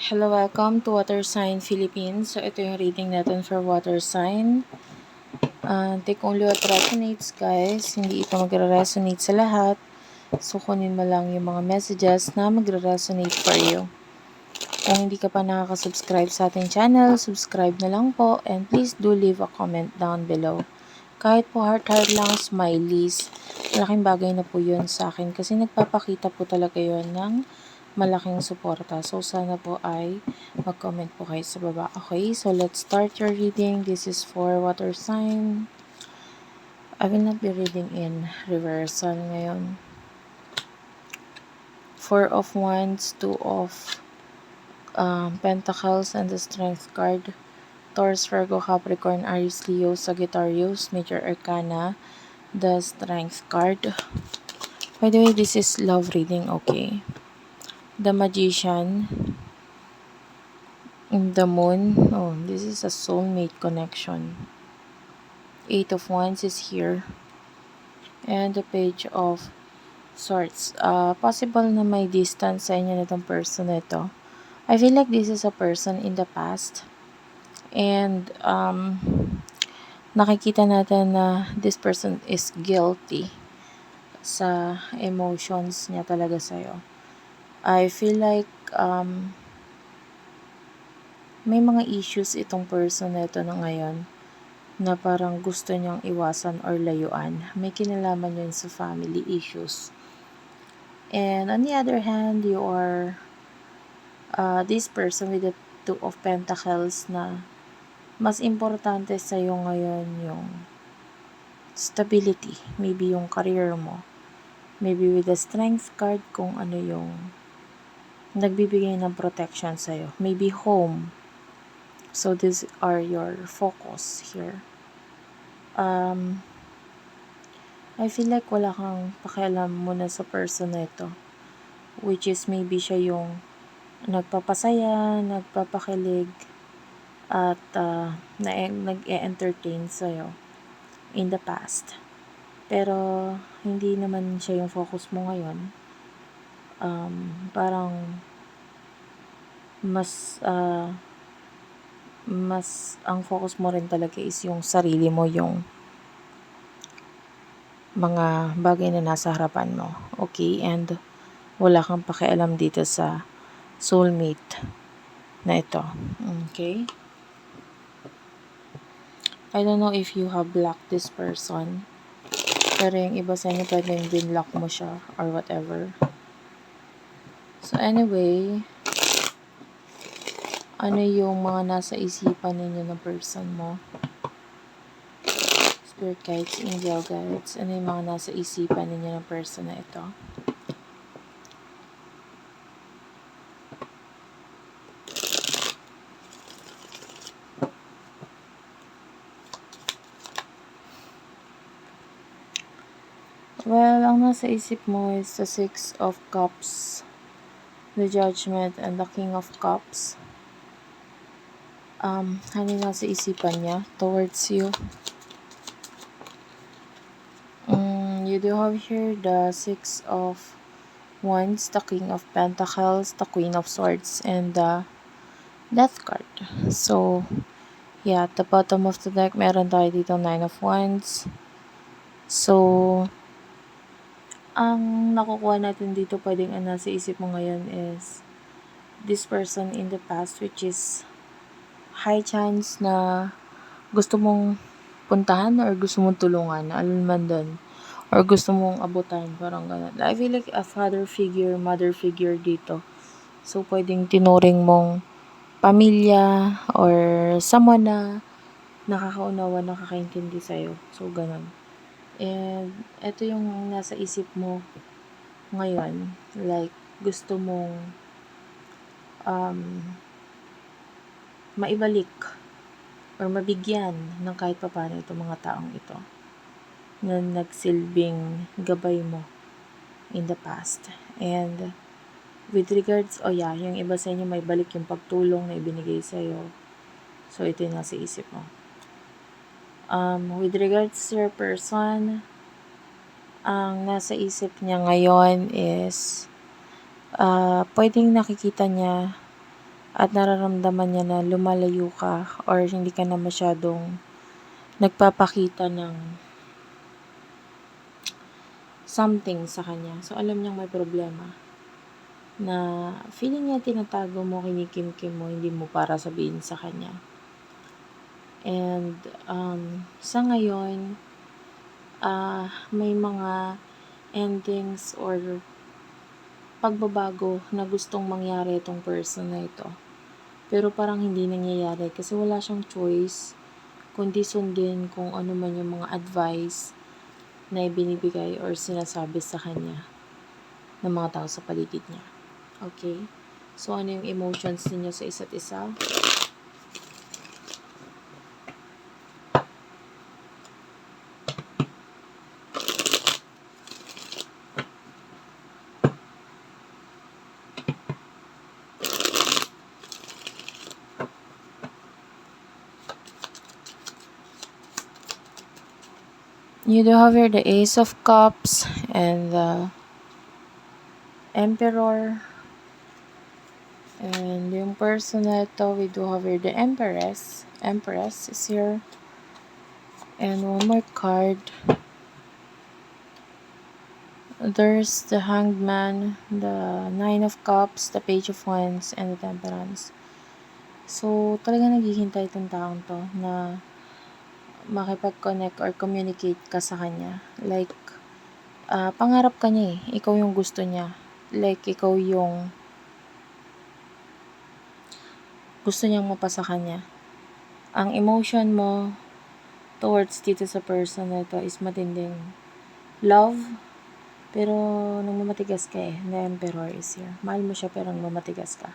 Hello, welcome to Water Sign Philippines. So, ito yung reading natin for water sign. Take only what resonates, guys. Hindi ito magre-resonate sa lahat. So, kunin mo lang yung mga messages na magre-resonate for you. Kung hindi ka pa nakaka-subscribe sa ating channel, subscribe na lang po. And please do leave a comment down below. Kahit po heart-heart lang, smileys, malaking bagay na po yun sa akin kasi nagpapakita po talaga yun ng malaking suporta. So, sana po ay mag-comment po kayo sa baba. Okay, so let's start your reading. This is for water sign. I will not be reading in reversal ngayon. Four of Wands, Two of Pentacles, and the Strength card. Taurus, Virgo, Capricorn, Aries, Leo, Sagittarius, Major Arcana, the Strength card. By the way, this is love reading, okay? The Magician, the Moon. Oh, this is a soulmate connection. Eight of Wands is here. And the Page of Swords. Possible na may distance sa inyo nitong person na ito. I feel like this is a person in the past. And nakikita natin na this person is guilty sa emotions niya talaga sa'yo. I feel like may mga issues itong person na ito na ngayon na parang gusto niyang iwasan or layuan. May kinalaman yun sa family issues. And on the other hand, you are this person with the Two of Pentacles na mas importante sa'yo ngayon yung stability. Maybe yung career mo. Maybe with the Strength card kung ano yung nagbibigay ng protection sa'yo. Maybe home. So, these are your focus here. I feel like wala kang pakialam muna sa person na ito. Which is maybe siya yung nagpapasaya, nagpapakilig, at nag-e-entertain sa'yo in the past. Pero, hindi naman siya yung focus mo ngayon. Parang mas ang focus mo rin talaga is yung sarili mo, yung mga bagay na nasa harapan mo. Okay? And wala kang pakialam dito sa soulmate na ito. Okay? I don't know if you have blocked this person. Pero yung iba sa inyo pwedeng binlock mo siya or whatever. So anyway, ano yung mga nasa isipan ninyo ng person mo? Spirit guides, angel guides, ano yung mga nasa isipan ninyo ng person na ito? Well, ang nasa isip mo is the Six of Cups, the Judgment, and the King of Cups. Ano yung nasa isipan niya towards you? You do have here the Six of Wands, the King of Pentacles, the Queen of Swords, and the Death card. So, yeah, at the bottom of the deck, meron tayo dito Nine of Wands. So, ang nakukuha natin dito, pwedeng ang nasa isip mo ngayon is this person in the past, which is high chance na gusto mong puntahan or gusto mong tulungan, alin man doon, or gusto mong abutan, parang ganun. I feel like a father figure, mother figure dito. So, pwedeng tinuring mong pamilya or someone na nakakaunawa, nakakaintindi sa'yo. So, ganun. And, ito yung nasa isip mo ngayon. Like, gusto mong maibalik or mabigyan ng kahit papano itong mga taong ito na nagsilbing gabay mo in the past. And, with regards, yung iba sa inyo may balik yung pagtulong na ibinigay sa'yo. So, ito yung nasa isip mo. With regards to your person, ang nasa isip niya ngayon is pwedeng nakikita niya at nararamdaman niya na lumalayo ka or hindi ka na masyadong nagpapakita ng something sa kanya. So, alam niyang may problema na feeling niya tinatago mo, kinikimkim mo, hindi mo para sabihin sa kanya. And sa ngayon, may mga endings or pagbabago na gustong mangyari itong person na ito. Pero parang hindi nangyayari kasi wala siyang choice kundi sundin kung ano man yung mga advice na ibinibigay or sinasabi sa kanya ng mga tao sa paligid niya. Okay? So, ano yung emotions ninyo sa isa't isa? You do have here the Ace of Cups and the Emperor. And yung person na ito, we do have here the Empress. Empress is here. And one more card. There's the Hanged Man, the Nine of Cups, the Page of Wands, and the Temperance. So, talaga naghihintay itong taong to na makipag-connect or communicate ka sa kanya. Like, pangarap ka niya eh. Ikaw yung gusto niya. Like, ikaw yung gusto niyang mapasa kanya. Ang emotion mo towards dito sa person na ito is matinding love. Pero, nagmamatigas ka eh. The Emperor is here. Mahal mo siya pero nagmamatigas ka.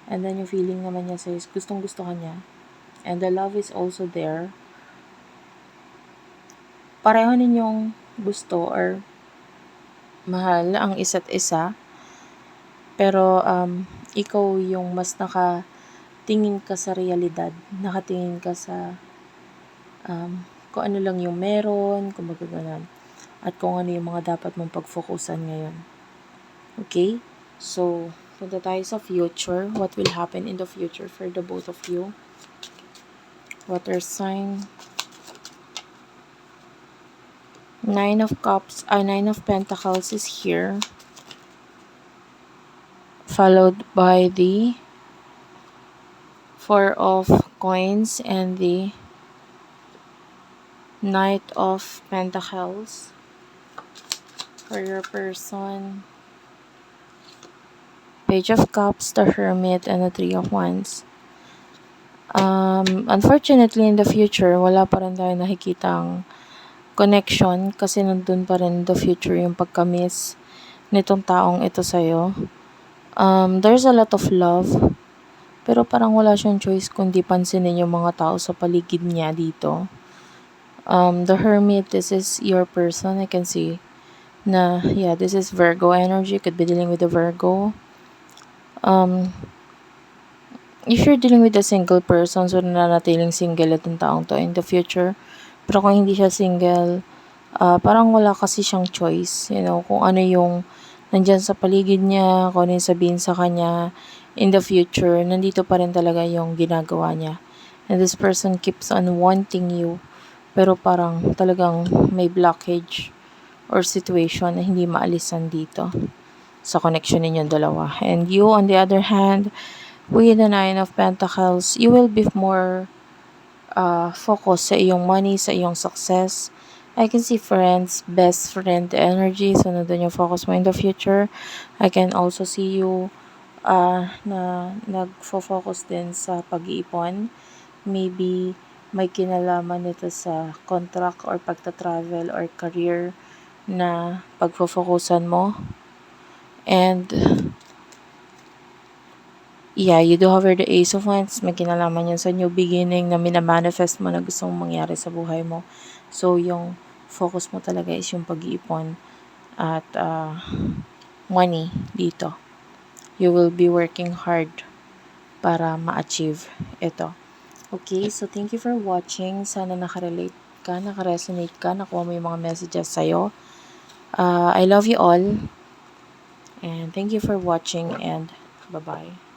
And then, yung feeling naman niya sa'yo is gustong-gusto ka niya. And the love is also there. Pareho ninyong gusto or mahal ang isa't isa. Pero, ikaw yung mas nakatingin ka sa realidad. Nakatingin ka sa kung ano lang yung meron, kung magaganan. At kung ano yung mga dapat mong pag-focusan ngayon. Okay? So, punta tayo sa future. What will happen in the future for the both of you? Water sign. Nine of Pentacles is here. Followed by the Four of Coins and the Knight of Pentacles. For your person, Page of Cups, the Hermit, and the Three of Wands. Unfortunately, in the future, wala pa rin tayo nakikitang connection kasi nandun pa rin in the future yung pagka-miss nitong taong ito sa'yo. There's a lot of love, pero parang wala siyang choice kundi pansinin yung mga tao sa paligid niya dito. The Hermit, this is your person. I can see na, yeah, this is Virgo energy. Could be dealing with a Virgo. If you're dealing with a single person, so nananatiling single itong taong to in the future. Pero kung hindi siya single, parang wala kasi siyang choice. You know, kung ano yung nandyan sa paligid niya, kung ano yung sabihin sa kanya in the future, nandito pa rin talaga yung ginagawa niya. And this person keeps on wanting you, pero parang talagang may blockage or situation na hindi maalisan dito sa connection ninyong dalawa. And you, on the other hand, with the Nine of Pentacles, you will be more focused sa iyong money, sa iyong success. I can see friends, best friend energy. So, nandun yung focus mo in the future. I can also see you na nagfo-focus din sa pag-iipon. Maybe may kinalaman nito sa contract or pagta-travel or career na pagfo-focusan mo. And yeah, you do have the Ace of Wands. May kinalaman yun sa new beginning na minamanifest mo na gusto mong mangyari sa buhay mo. So, yung focus mo talaga is yung pag-iipon at money dito. You will be working hard para ma-achieve ito. Okay, so thank you for watching. Sana nakarelate ka, nakaresonate ka, nakuha mo yung mga messages sa'yo. I love you all. And thank you for watching and bye-bye.